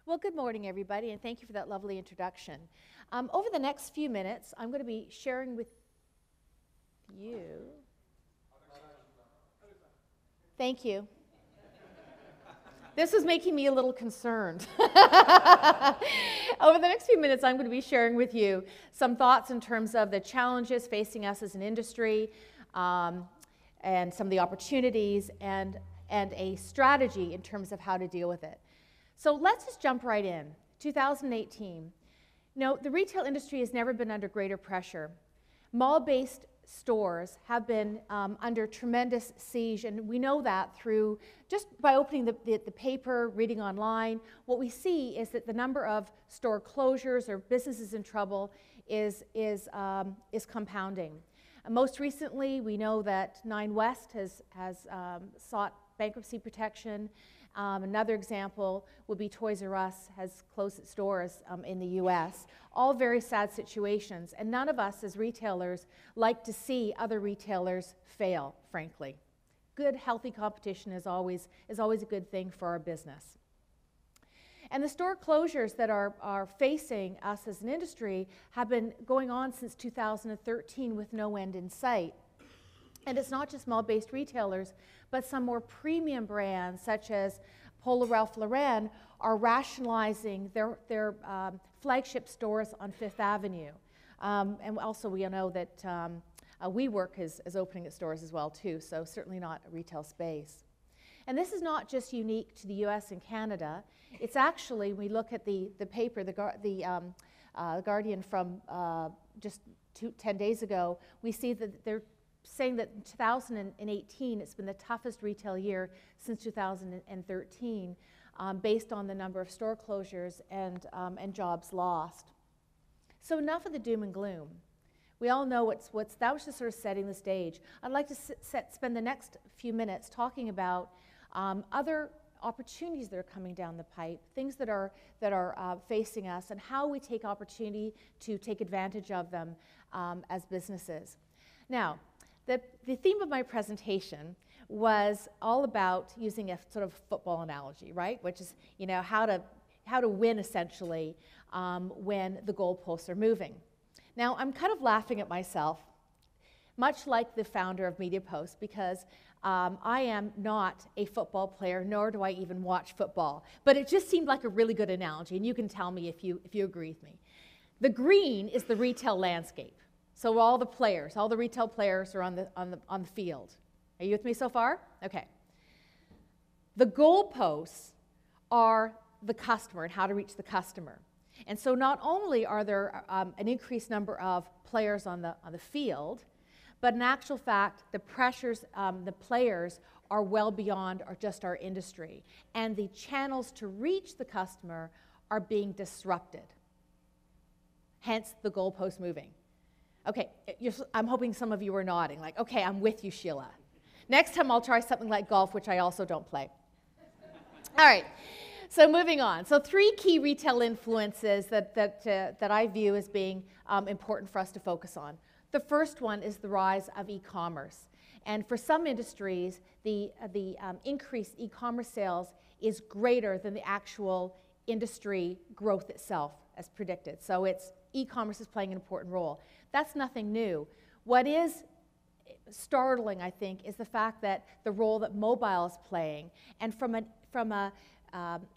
Well, good morning, everybody, and thank you for that lovely introduction. Over the next few minutes, I'm going to be sharing with you. Thank you. This is making me a little concerned. Over the next few minutes, I'm going to be sharing with you some thoughts in terms of the challenges facing us as an industry, and some of the opportunities, and a strategy in terms of how to deal with it. So let's just jump right in. 2018. The retail industry has never been under greater pressure. Mall-based stores have been under tremendous siege, and we know that through just by opening the paper, reading online. What we see is that the number of store closures or businesses in trouble is compounding. Most recently, we know that 9 West has sought bankruptcy protection. Another example would be Toys R Us has closed its doors in the US. All very sad situations, and none of us as retailers like to see other retailers fail, frankly. Good, healthy competition is always a good thing for our business. And the store closures that are facing us as an industry have been going on since 2013 with no end in sight. And it's not just mall-based retailers, but some more premium brands such as Polo Ralph Lauren are rationalizing their flagship stores on Fifth Avenue. And also we know that WeWork is opening its doors as well too, so certainly not a retail space. And this is not just unique to the US and Canada. It's actually, we look at the paper, the Guardian from just 10 days ago, we see that they're saying that in 2018, it's been the toughest retail year since 2013, based on the number of store closures and jobs lost. So enough of the doom and gloom. We all know that was just sort of setting the stage. I'd like to spend the next few minutes talking about other opportunities that are coming down the pipe, things that are facing us, and how we take opportunity to take advantage of them as businesses. Now, the theme of my presentation was all about using a sort of football analogy, right? Which is, how to win essentially when the goalposts are moving. Now, I'm kind of laughing at myself, much like the founder of MediaPost, because I am not a football player, nor do I even watch football. But it just seemed like a really good analogy, and you can tell me if you agree with me. The green is the retail landscape. So all the retail players are on the field. Are you with me so far? Okay. The goalposts are the customer and how to reach the customer. And so not only are there an increased number of players on the field, but in actual fact, the pressures, the players are well beyond just our industry. And the channels to reach the customer are being disrupted. Hence the goalpost moving. Okay, I'm hoping some of you are nodding, like, okay, I'm with you, Shelagh. Next time I'll try something like golf, which I also don't play. All right, so moving on. So 3 key retail influences that I view as being important for us to focus on. The first one is the rise of e-commerce. And for some industries, the increased e-commerce sales is greater than the actual industry growth itself as predicted. So e-commerce is playing an important role. That's nothing new. What is startling, I think, is the fact that the role that mobile is playing. And from an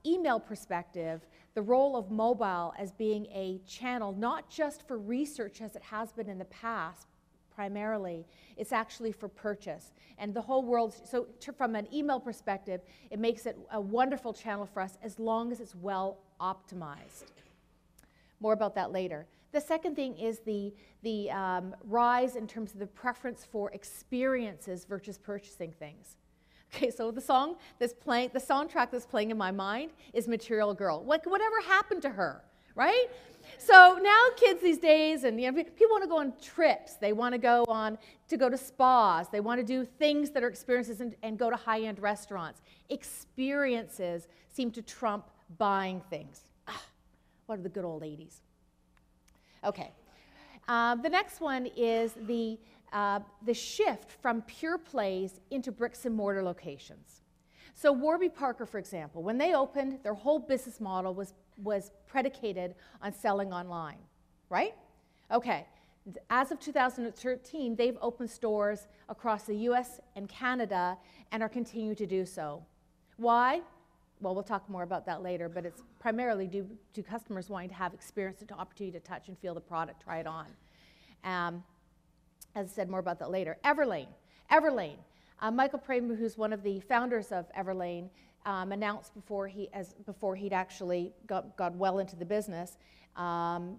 email perspective, the role of mobile as being a channel, not just for research as it has been in the past, primarily, it's actually for purchase. And the whole world, so from an email perspective, it makes it a wonderful channel for us as long as it's well optimized. More about that later. The second thing is the rise in terms of the preference for experiences versus purchasing things. Okay, so the soundtrack that's playing in my mind is Material Girl. Whatever happened to her, right? So now kids these days, and people want to go on trips. They want to go to spas. They want to do things that are experiences and go to high-end restaurants. Experiences seem to trump buying things. What are the good old 80s? Okay. The next one is the shift from pure plays into bricks and mortar locations. So Warby Parker, for example, when they opened, their whole business model was predicated on selling online, right? Okay, as of 2013, they've opened stores across the US and Canada and are continuing to do so. Why? Well, we'll talk more about that later, but it's primarily due to customers wanting to have experience and opportunity to touch and feel the product, try it on. As I said, more about that later. Everlane. Michael Playbook, who's one of the founders of Everlane, announced before he'd actually got well into the business,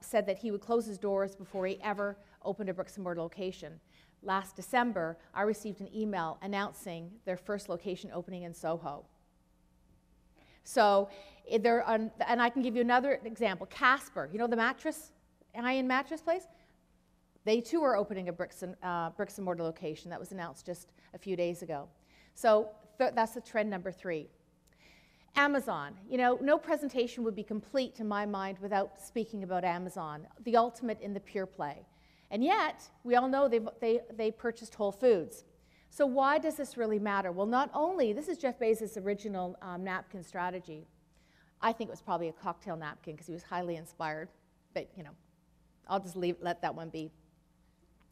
said that he would close his doors before he ever opened a bricks and mortar location. Last December, I received an email announcing their first location opening in Soho. So, and I can give you another example. Casper, you know the mattress, high-end mattress place? They too are opening a bricks and mortar location. That was announced just a few days ago. So that's the trend number 3. Amazon. You know, no presentation would be complete to my mind without speaking about Amazon, the ultimate in the pure play. And yet, we all know they purchased Whole Foods. So why does this really matter? Well, not only, this is Jeff Bezos' original napkin strategy. I think it was probably a cocktail napkin because he was highly inspired. But, you know, I'll just let that one be.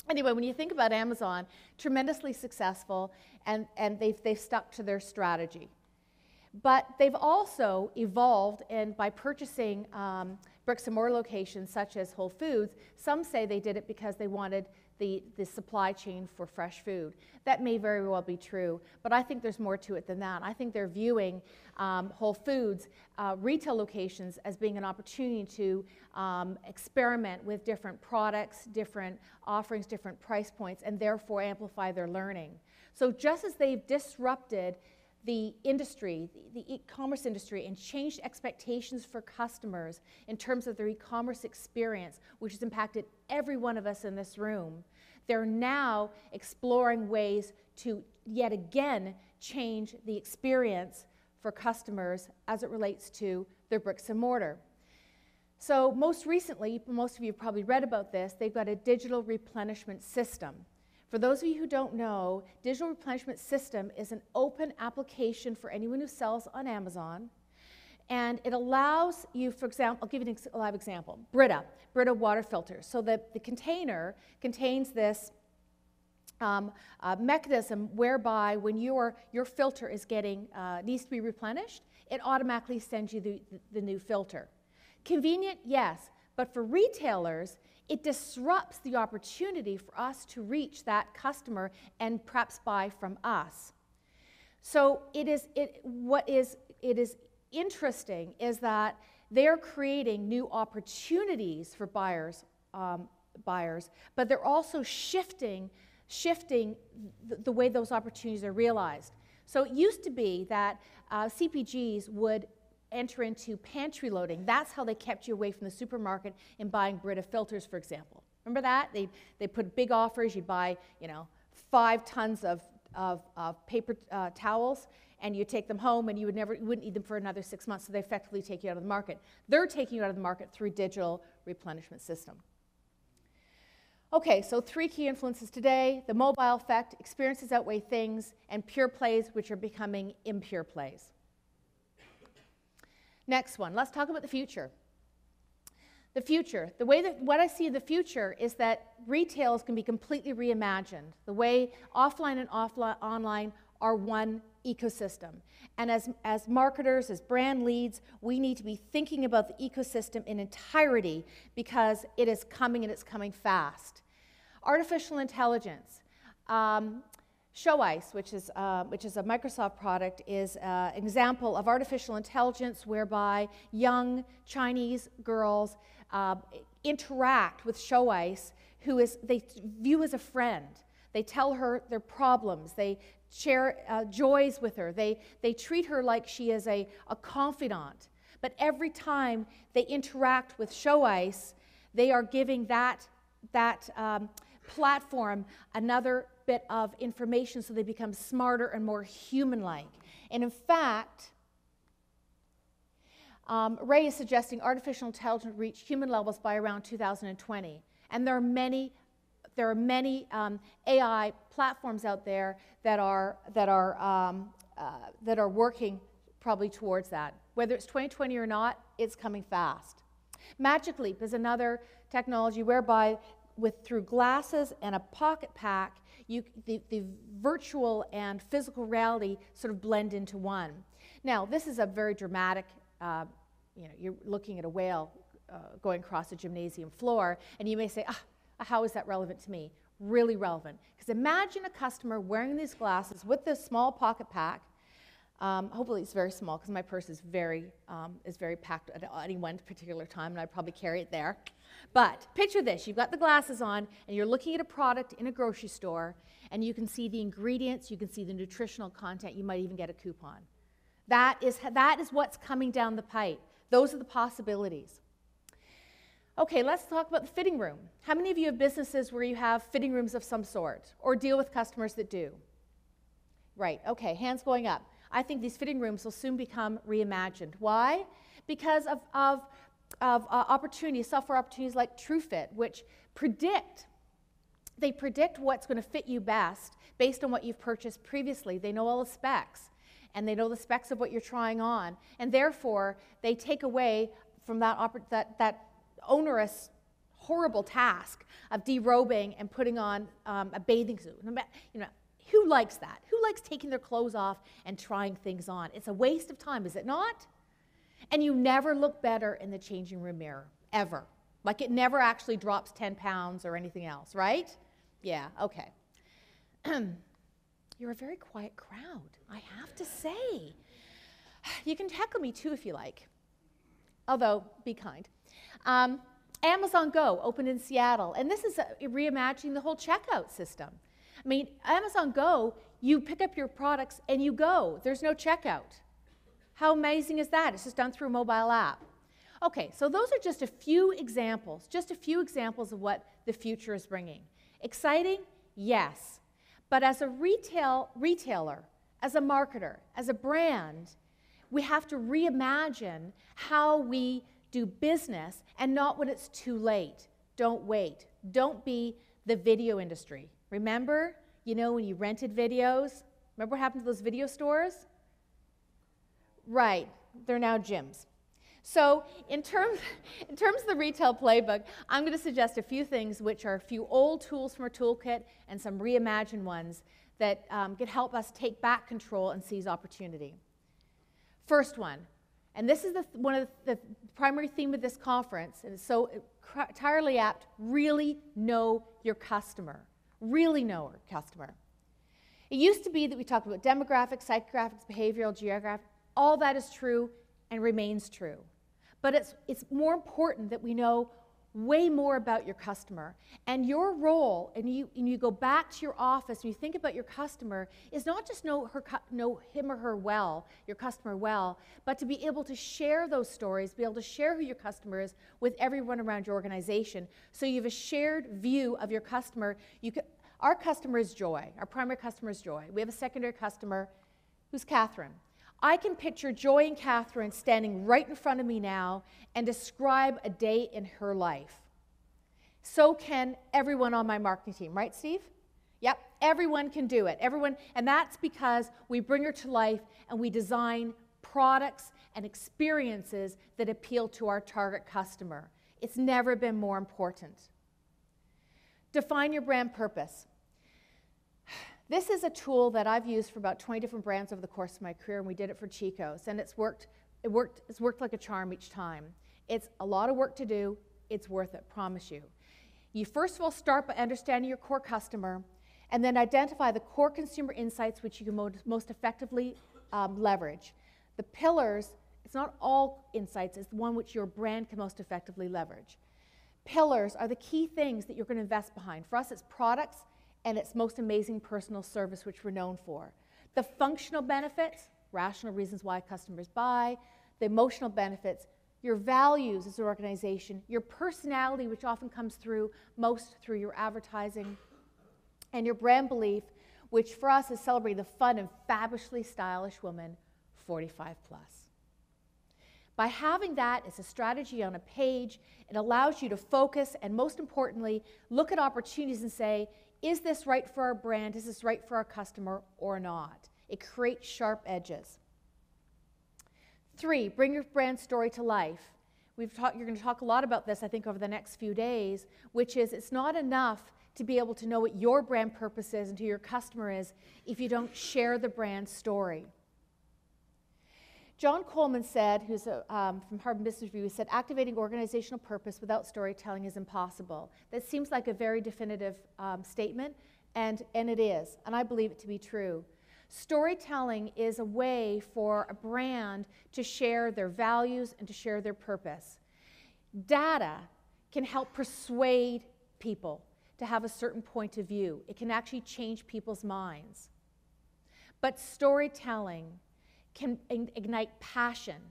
Anyway, when you think about Amazon, tremendously successful, and they've stuck to their strategy. But they've also evolved, and by purchasing bricks and mortar locations such as Whole Foods, some say they did it because they wanted the supply chain for fresh food. That may very well be true, but I think there's more to it than that. I think they're viewing Whole Foods retail locations as being an opportunity to experiment with different products, different offerings, different price points, and therefore amplify their learning. So just as they've disrupted the industry, the e-commerce industry, and changed expectations for customers in terms of their e-commerce experience, which has impacted every one of us in this room, they're now exploring ways to yet again change the experience for customers as it relates to their bricks and mortar. So most recently, most of you have probably read about this, they've got a digital replenishment system. For those of you who don't know, digital replenishment system is an open application for anyone who sells on Amazon, and it allows you, for example, I'll give you a live example, Brita water filters. So the container contains this mechanism whereby when your filter is needs to be replenished, it automatically sends you the new filter. Convenient, yes, but for retailers, it disrupts the opportunity for us to reach that customer and perhaps buy from us. So what is interesting is that they're creating new opportunities for buyers, but they're also shifting the way those opportunities are realized. So it used to be that CPGs would enter into pantry loading. That's how they kept you away from the supermarket in buying Brita filters, for example. Remember that? They put big offers. You'd buy, 5 tons of paper towels, and you take them home, and you wouldn't need them for another 6 months. So they effectively take you out of the market. They're taking you out of the market through digital replenishment system. Okay, so 3 key influences today: the mobile effect, experiences outweigh things, and pure plays, which are becoming impure plays. Next one, let's talk about the future. The future, what I see in the future is that retail can be completely reimagined. The way offline and online are one ecosystem. And as marketers, as brand leads, we need to be thinking about the ecosystem in entirety because it is coming and it's coming fast. Artificial intelligence. Show Ice, which is a Microsoft product, is an example of artificial intelligence whereby young Chinese girls interact with Show Ice, who they view as a friend. They tell her their problems. They share joys with her. They treat her like she is a confidant. But every time they interact with Show Ice, they are giving that platform another bit of information so they become smarter and more human-like. And in fact, Ray is suggesting artificial intelligence reach human levels by around 2020. And there are many AI platforms out there that are that are working probably towards that. Whether it's 2020 or not, it's coming fast. Magic Leap is another technology whereby through glasses and a pocket pack, the virtual and physical reality sort of blend into one. Now, this is a very dramatic, you're looking at a whale going across a gymnasium floor, and you may say, how is that relevant to me? Really relevant. Because imagine a customer wearing these glasses with this small pocket pack. Hopefully it's very small, because my purse is very packed at any one particular time, and I'd probably carry it there. But picture this. You've got the glasses on, and you're looking at a product in a grocery store, and you can see the ingredients, you can see the nutritional content, you might even get a coupon. That is what's coming down the pipe. Those are the possibilities. Okay, let's talk about the fitting room. How many of you have businesses where you have fitting rooms of some sort, or deal with customers that do? Right, okay, hands going up. I think these fitting rooms will soon become reimagined. Why? Because of opportunities, software opportunities like TrueFit, which predict what's going to fit you best based on what you've purchased previously. They know all the specs, and they know the specs of what you're trying on, and therefore they take away from that onerous, horrible task of derobing and putting on a bathing suit. Who likes that? Who likes taking their clothes off and trying things on? It's a waste of time, is it not? And you never look better in the changing room mirror, ever. Like it never actually drops 10 pounds or anything else, right? Yeah, okay. You're a very quiet crowd, I have to say. You can heckle me too if you like, although be kind. Amazon Go opened in Seattle, and this is reimagining the whole checkout system. I mean, Amazon Go, you pick up your products and you go. There's no checkout. How amazing is that? It's just done through a mobile app. Okay, so those are just a few examples of what the future is bringing. Exciting? Yes. But as a retailer, as a marketer, as a brand, we have to reimagine how we do business, and not when it's too late. Don't wait. Don't be the video industry. Remember, when you rented videos? Remember what happened to those video stores? Right, they're now gyms. So in terms of the retail playbook, I'm going to suggest a few things, which are a few old tools from our toolkit and some reimagined ones that can help us take back control and seize opportunity. First one, and this is one of the primary theme of this conference, and it's so entirely apt, really know your customer. Really know our customer. It used to be that we talked about demographics, psychographics, behavioral, geographic. All that is true and remains true. But it's more important that we know way more about your customer. And your role, and you go back to your office and you think about your customer, is not just know him or her well, your customer well, but to be able to share those stories, be able to share who your customer is with everyone around your organization. So you have a shared view of your customer. Our customer is Joy. Our primary customer is Joy. We have a secondary customer who's Catherine. I can picture Joy and Catherine standing right in front of me now and describe a day in her life. So can everyone on my marketing team, right, Steve? Yep, everyone can do it. Everyone, and that's because we bring her to life and we design products and experiences that appeal to our target customer. It's never been more important. Define your brand purpose. This is a tool that I've used for about 20 different brands over the course of my career, and we did it for Chico's, and it's worked like a charm each time. It's a lot of work to do. It's worth it, promise you. You first of all start by understanding your core customer, and then identify the core consumer insights which you can most effectively leverage. The pillars, it's not all insights, it's the one which your brand can most effectively leverage. Pillars are the key things that you're going to invest behind. For us, it's products, and its most amazing personal service, which we're known for. The functional benefits, rational reasons why customers buy, the emotional benefits, your values as an organization, your personality, which often comes through most through your advertising, and your brand belief, which for us is celebrating the fun and fabulously stylish woman, 45 plus. By having that as a strategy on a page, it allows you to focus and, most importantly, look at opportunities and say, is this right for our brand? Is this right for our customer or not? It creates sharp edges. 3, bring your brand story to life. You're going to talk a lot about this, I think, over the next few days, which is it's not enough to be able to know what your brand purpose is and who your customer is if you don't share the brand story. John Coleman said, who's from Harvard Business Review, said, activating organizational purpose without storytelling is impossible. That seems like a very definitive statement, and it is, and I believe it to be true. Storytelling is a way for a brand to share their values and to share their purpose. Data can help persuade people to have a certain point of view. It can actually change people's minds. But storytelling can ignite passion,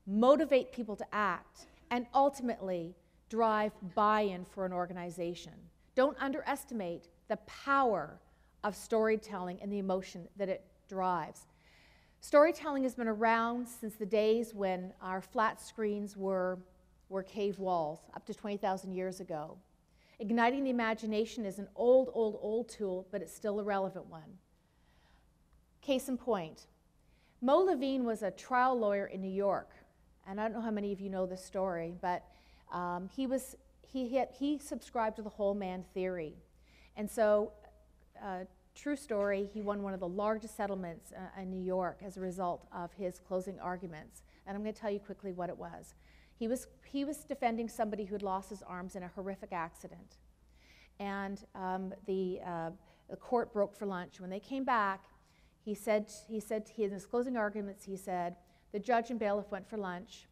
motivate people to act, and ultimately drive buy-in for an organization. Don't underestimate the power of storytelling and the emotion that it drives. Storytelling has been around since the days when our flat screens were cave walls, up to 20,000 years ago. Igniting the imagination is an old tool, but it's still a relevant one. Case in point, Mo Levine was a trial lawyer in New York, and I don't know how many of you know this story, but he subscribed to the whole man theory. And so, true story, he won one of the largest settlements in New York as a result of his closing arguments. And I'm going to tell you quickly what it was. He was defending somebody who had lost his arms in a horrific accident. And the court broke for lunch. When they came back, he said in his closing arguments, he said, the judge and bailiff went for lunch,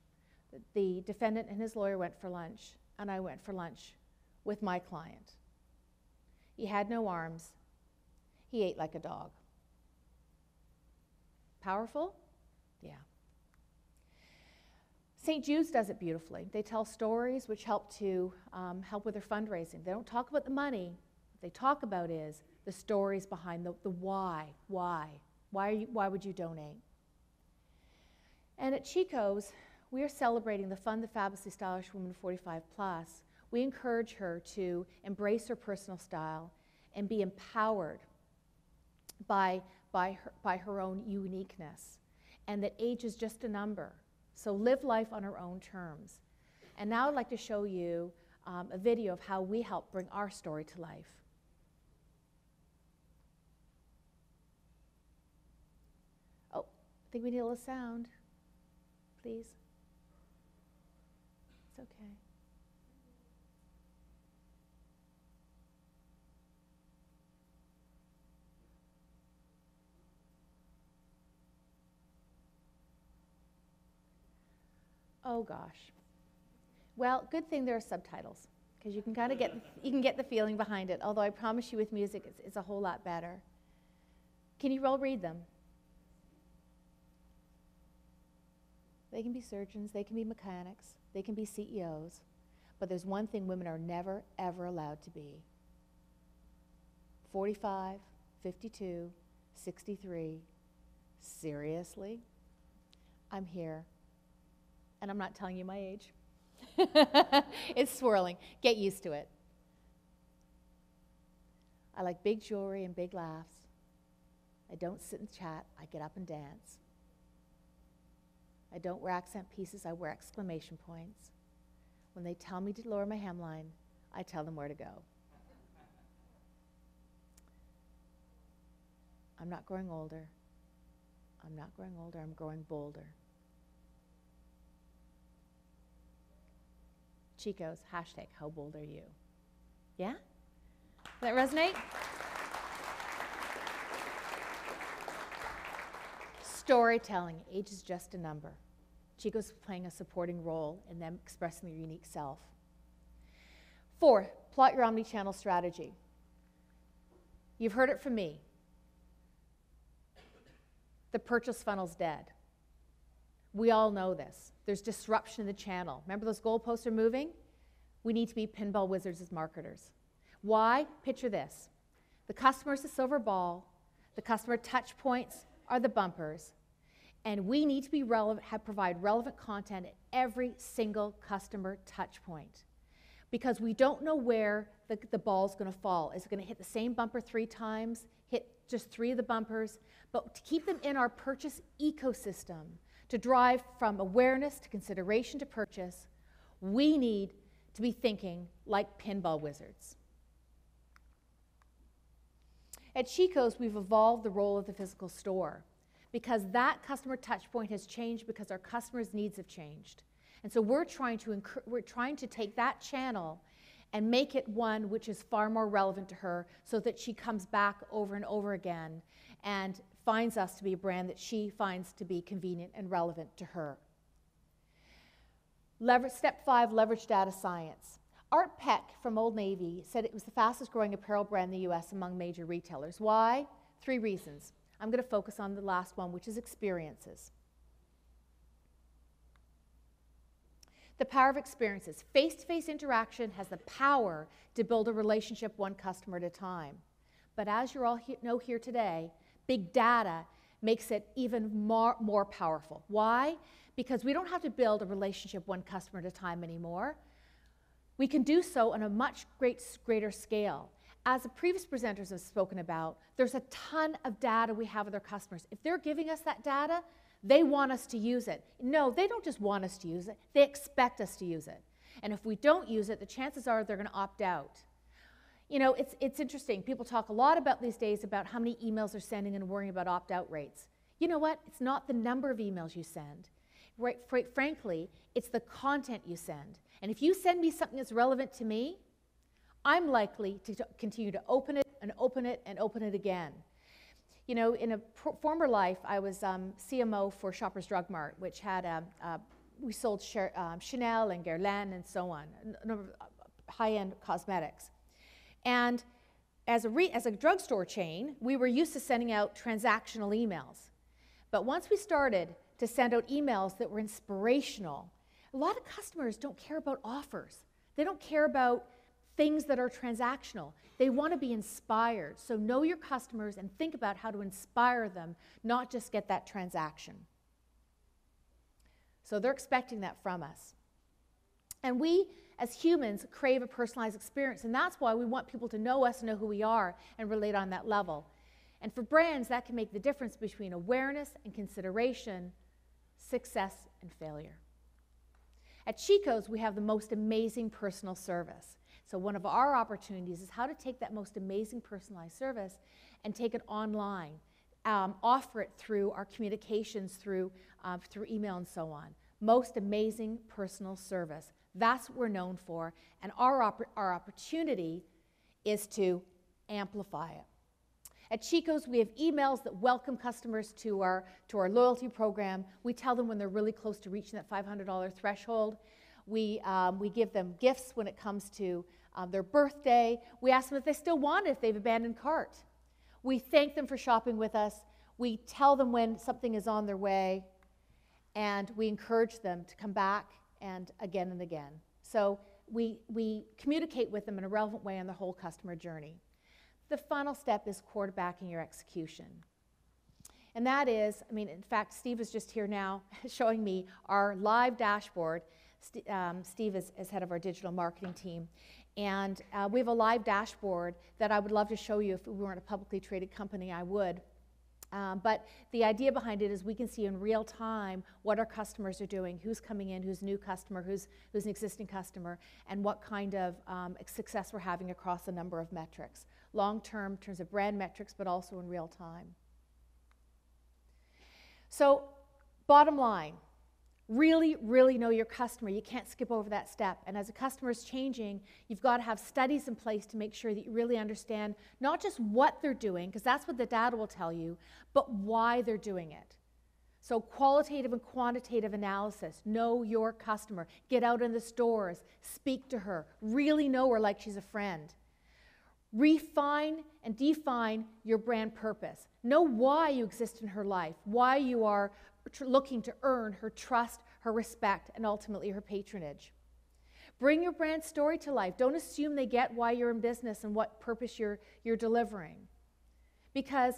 the defendant and his lawyer went for lunch, and I went for lunch with my client. He had no arms. He ate like a dog. Powerful? Yeah. St. Jude's does it beautifully. They tell stories which help with their fundraising. They don't talk about the money. What they talk about is the stories behind the why. Why would you donate? And at Chico's, we are celebrating the Fund the Fabulously Stylish Woman 45 Plus. We encourage her to embrace her personal style and be empowered by her own uniqueness, and that age is just a number. So live life on her own terms. And now I'd like to show you a video of how we help bring our story to life. Oh, I think we need a little sound, please. It's okay. Oh gosh. Well, good thing there are subtitles, because you can kind of get the feeling behind it. Although I promise you, with music, it's a whole lot better. Can you all read them? They can be surgeons, they can be mechanics, they can be CEOs, but there's one thing women are never, ever allowed to be. 45, 52, 63. Seriously? I'm here. And I'm not telling you my age. It's swirling. Get used to it. I like big jewelry and big laughs. I don't sit and chat. I get up and dance. I don't wear accent pieces. I wear exclamation points. When they tell me to lower my hemline, I tell them where to go. I'm not growing older. I'm not growing older. I'm growing bolder. Chico's, hashtag, how bold are you? Yeah? Does that resonate? Storytelling, age is just a number. Chico's playing a supporting role in them expressing their unique self. 4, plot your omni-channel strategy. You've heard it from me. The purchase funnel's dead. We all know this. There's disruption in the channel. Remember those goalposts are moving? We need to be pinball wizards as marketers. Why? Picture this. The customer's the silver ball. The customer touch points are the bumpers. And we need to be provide relevant content at every single customer touch point. Because we don't know where the ball's going to fall. Is it going to hit the same bumper 3 times, hit just 3 of the bumpers, but to keep them in our purchase ecosystem, to drive from awareness to consideration to purchase, we need to be thinking like pinball wizards. At Chico's, we've evolved the role of the physical store because that customer touch point has changed because our customers' needs have changed. And so we're trying to take that channel and make it one which is far more relevant to her so that she comes back over and over again and finds us to be a brand that she finds to be convenient and relevant to her. Step 5, leverage data science. Art Peck from Old Navy said it was the fastest growing apparel brand in the US among major retailers. Why? 3 reasons. I'm going to focus on the last one, which is experiences. The power of experiences. Face-to-face interaction has the power to build a relationship one customer at a time. But as you all know here today, big data makes it even more powerful. Why? Because we don't have to build a relationship one customer at a time anymore. We can do so on a much greater scale. As the previous presenters have spoken about, there's a ton of data we have with our customers. If they're giving us that data, they want us to use it. No, they don't just want us to use it, they expect us to use it. And if we don't use it, the chances are they're going to opt out. You know, it's interesting. People talk a lot about these days about how many emails they're sending and worrying about opt-out rates. You know what? It's not the number of emails you send. Right, frankly, it's the content you send. And if you send me something that's relevant to me, I'm likely to continue to open it and open it and open it again. You know, in a former life, I was CMO for Shoppers Drug Mart, which had we sold Chanel and Guerlain and so on, a number of high-end cosmetics. And as a drugstore chain, we were used to sending out transactional emails. But once we started to send out emails that were inspirational, a lot of customers don't care about offers. They don't care about things that are transactional. They want to be inspired. So know your customers and think about how to inspire them, not just get that transaction. So they're expecting that from us. And we, as humans, crave a personalized experience, and that's why we want people to know us, know who we are, and relate on that level. And for brands, that can make the difference between awareness and consideration, success and failure. At Chico's, we have the most amazing personal service. So one of our opportunities is how to take that most amazing personalized service and take it online, offer it through our communications, through email and so on. Most amazing personal service. That's what we're known for, and our opportunity is to amplify it. At Chico's, we have emails that welcome customers to our loyalty program. We tell them when they're really close to reaching that $500 threshold. We give them gifts when it comes to their birthday. We ask them if they still want it, if they've abandoned cart. We thank them for shopping with us. We tell them when something is on their way, and we encourage them to come back and again. So we communicate with them in a relevant way on the whole customer journey. The final step is quarterbacking your execution. And that is, I mean, in fact, Steve is just here now showing me our live dashboard. Steve is head of our digital marketing team. And we have a live dashboard that I would love to show you. If we weren't a publicly traded company, I would. But the idea behind it is we can see in real time what our customers are doing, who's coming in, who's a new customer, who's an existing customer, and what kind of success we're having across a number of metrics. Long-term in terms of brand metrics, but also in real time. So, bottom line, really, really know your customer. You can't skip over that step. And as a customer is changing, you've got to have studies in place to make sure that you really understand not just what they're doing, because that's what the data will tell you, but why they're doing it. So qualitative and quantitative analysis. Know your customer. Get out in the stores. Speak to her. Really know her like she's a friend. Refine and define your brand purpose. Know why you exist in her life, why you are looking to earn her trust, her respect, and ultimately her patronage. Bring your brand story to life. Don't assume they get why you're in business and what purpose you're delivering. Because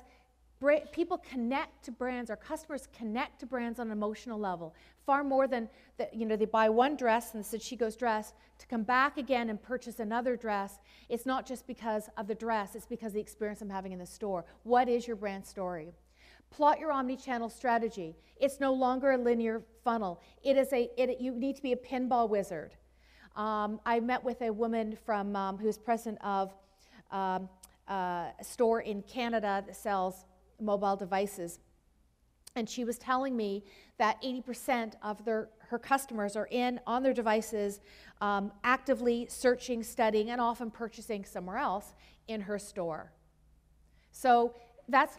People connect to brands, our customers connect to brands on an emotional level, far more than, they buy one dress, and it's a Chico's dress, to come back again and purchase another dress. It's not just because of the dress, it's because of the experience I'm having in the store. What is your brand story? Plot your omni-channel strategy. It's no longer a linear funnel. You need to be a pinball wizard. I met with a woman from who's president of a store in Canada that sells mobile devices, and she was telling me that 80% of her customers are on their devices, actively searching, studying, and often purchasing somewhere else in her store. So that's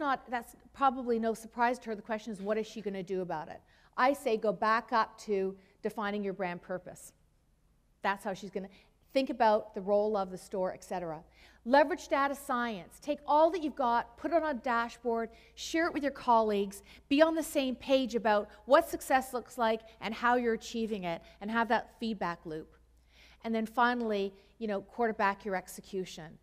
probably no surprise to her. The question is, what is she going to do about it? I say go back up to defining your brand purpose. That's how she's going to think about the role of the store, etc. Leverage data science. Take all that you've got, put it on a dashboard, share it with your colleagues, be on the same page about what success looks like and how you're achieving it, and have that feedback loop. And then finally, quarterback your execution.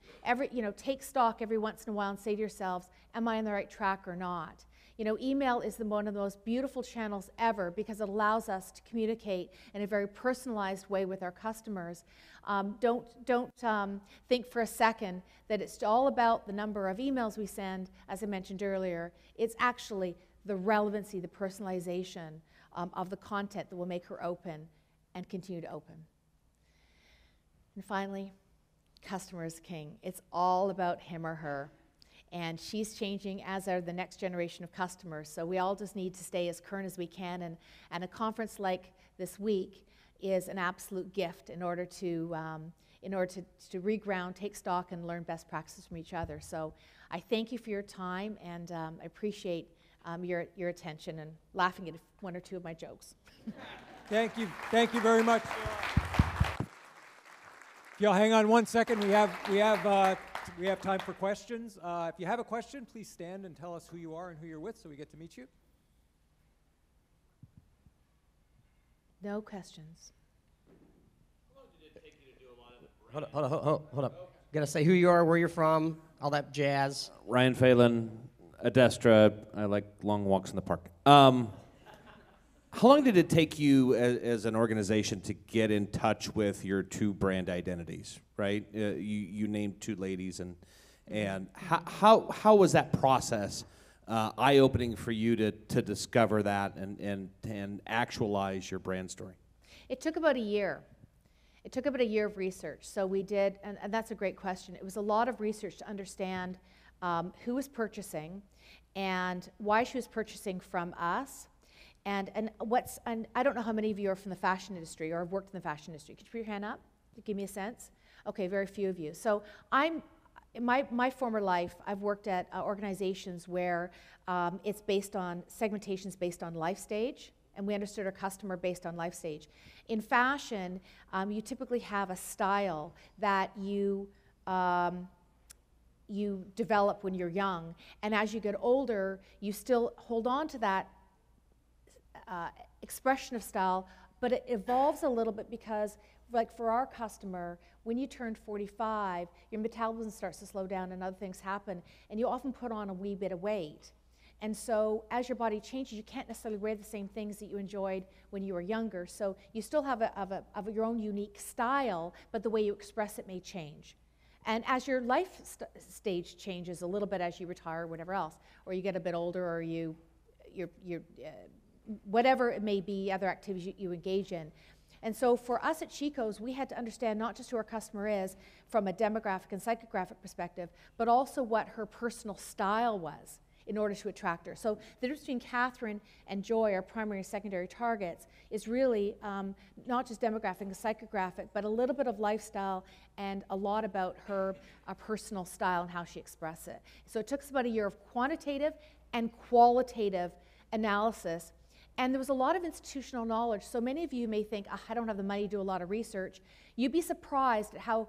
Take stock every once in a while and say to yourselves, am I on the right track or not? Email is one of the most beautiful channels ever because it allows us to communicate in a very personalized way with our customers. Don't think for a second that it's all about the number of emails we send, as I mentioned earlier. It's actually the relevancy, the personalization of the content that will make her open and continue to open. And finally, customer is king. It's all about him or her. And she's changing, as are the next generation of customers. So we all just need to stay as current as we can. And a conference like this week is an absolute gift in order to reground, take stock, and learn best practices from each other. So I thank you for your time, and I appreciate your attention and laughing at one or two of my jokes. Thank you very much. If y'all hang on 1 second, we have time for questions. If you have a question, please stand and tell us who you are and who you're with so we get to meet you. No questions. How long did it take you to do a lot of the brand? Hold up. You gotta say who you are, where you're from, all that jazz. Ryan Phelan, Adestra. I like long walks in the park. How long did it take you as an organization to get in touch with your two brand identities, right? You named two ladies, and how was that process eye-opening for you to discover that and actualize your brand story? It took about a year. It took about a year of research. So we did, and that's a great question. It was a lot of research to understand who was purchasing and why she was purchasing from us. And I don't know how many of you are from the fashion industry or have worked in the fashion industry. Could you put your hand up to give me a sense? Okay, very few of you. So in my former life, I've worked at organizations where it's based on segmentations based on life stage, and we understood our customer based on life stage. In fashion, you typically have a style that you develop when you're young, and as you get older, you still hold on to that expression of style, but it evolves a little bit because, like for our customer, when you turn 45, your metabolism starts to slow down and other things happen, and you often put on a wee bit of weight. And so as your body changes, you can't necessarily wear the same things that you enjoyed when you were younger. So you still have your own unique style, but the way you express it may change. And as your life stage changes a little bit as you retire or whatever else, or you get a bit older, or you're whatever it may be, other activities you engage in. And so for us at Chico's, we had to understand not just who our customer is from a demographic and psychographic perspective, but also what her personal style was in order to attract her. So the difference between Catherine and Joy, our primary and secondary targets, is really not just demographic and psychographic, but a little bit of lifestyle and a lot about her personal style and how she expresses it. So it took us about a year of quantitative and qualitative analysis. And there was a lot of institutional knowledge. So many of you may think, I don't have the money to do a lot of research. You'd be surprised at how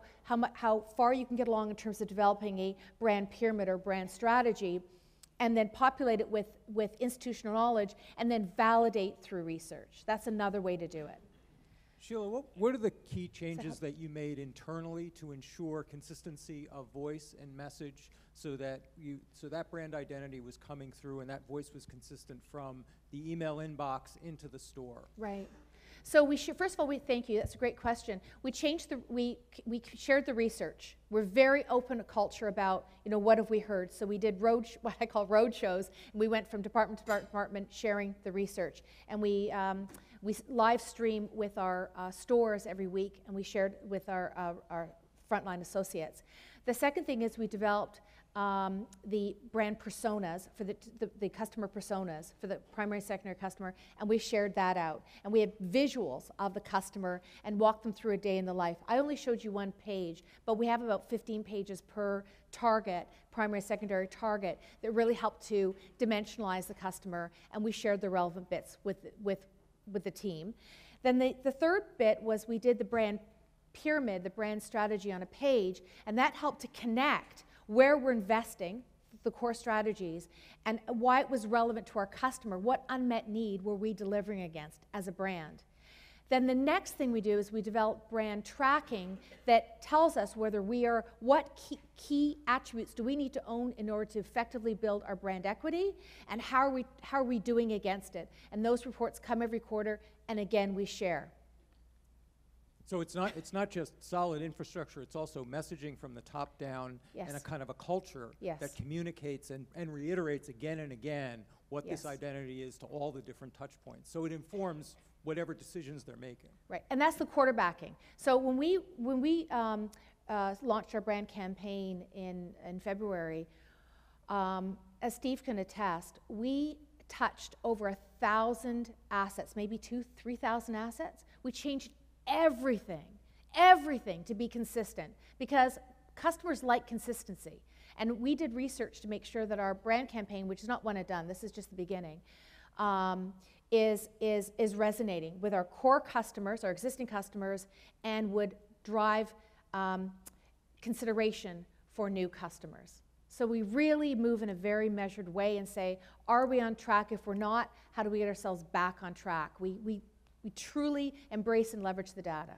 far you can get along in terms of developing a brand pyramid or brand strategy, and then populate it with institutional knowledge, and then validate through research. That's another way to do it. Shelagh, what are the key changes that you made internally to ensure consistency of voice and message so that brand identity was coming through and that voice was consistent from the email inbox into the store? Right. So first of all, we thank you. That's a great question. We shared the research. We're very open to culture about, what have we heard. So we did what I call road shows, and we went from department to department sharing the research. And we live stream with our stores every week, and we shared with our frontline associates. The second thing is we developed the brand personas for the customer personas for the primary, secondary customer, and we shared that out. And we have visuals of the customer and walked them through a day in the life. I only showed you one page, but we have about 15 pages per target, primary, secondary target, that really help to dimensionalize the customer, and we shared the relevant bits with the team. Then the third bit was we did the brand pyramid, the brand strategy on a page, and that helped to connect where we're investing, the core strategies, and why it was relevant to our customer. What unmet need were we delivering against as a brand? Then the next thing we do is we develop brand tracking that tells us whether what key attributes do we need to own in order to effectively build our brand equity, and how are we doing against it? And those reports come every quarter, and again, we share. So it's not just solid infrastructure, it's also messaging from the top down, yes, and a kind of a culture, yes, that communicates and reiterates again and again what, yes, this identity is to all the different touch points. So it informs whatever decisions they're making. Right, and that's the quarterbacking. So when we launched our brand campaign in February, as Steve can attest, we touched over 1,000 assets, maybe 2,000-3,000 assets. We changed everything to be consistent, because customers like consistency. And we did research to make sure that our brand campaign, which is not one and done, this is just the beginning, is resonating with our core customers, our existing customers, and would drive consideration for new customers. So we really move in a very measured way and say, are we on track? If we're not, how do we get ourselves back on track? We truly embrace and leverage the data.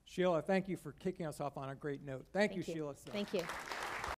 Shelagh, thank you for kicking us off on a great note. Thank you, Shelagh. Thank you.